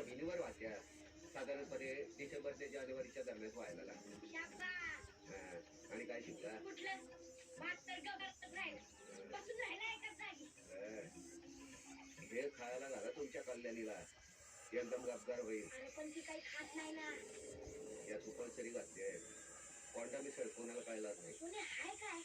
जमिनीवर वाहत्या साधारणपणे डिसेंबर ते जानेवारीच्या दरम्यान व्हायला लागते. आणि काय शिकला हे खायला घाला तुमच्या कल्याणीला एकदम गपगार होईल. पण ती काही खात नाही ना. या कंपल्सरी घालते कोणता मी सडकवण्याला काय लागत नाही. हाय काय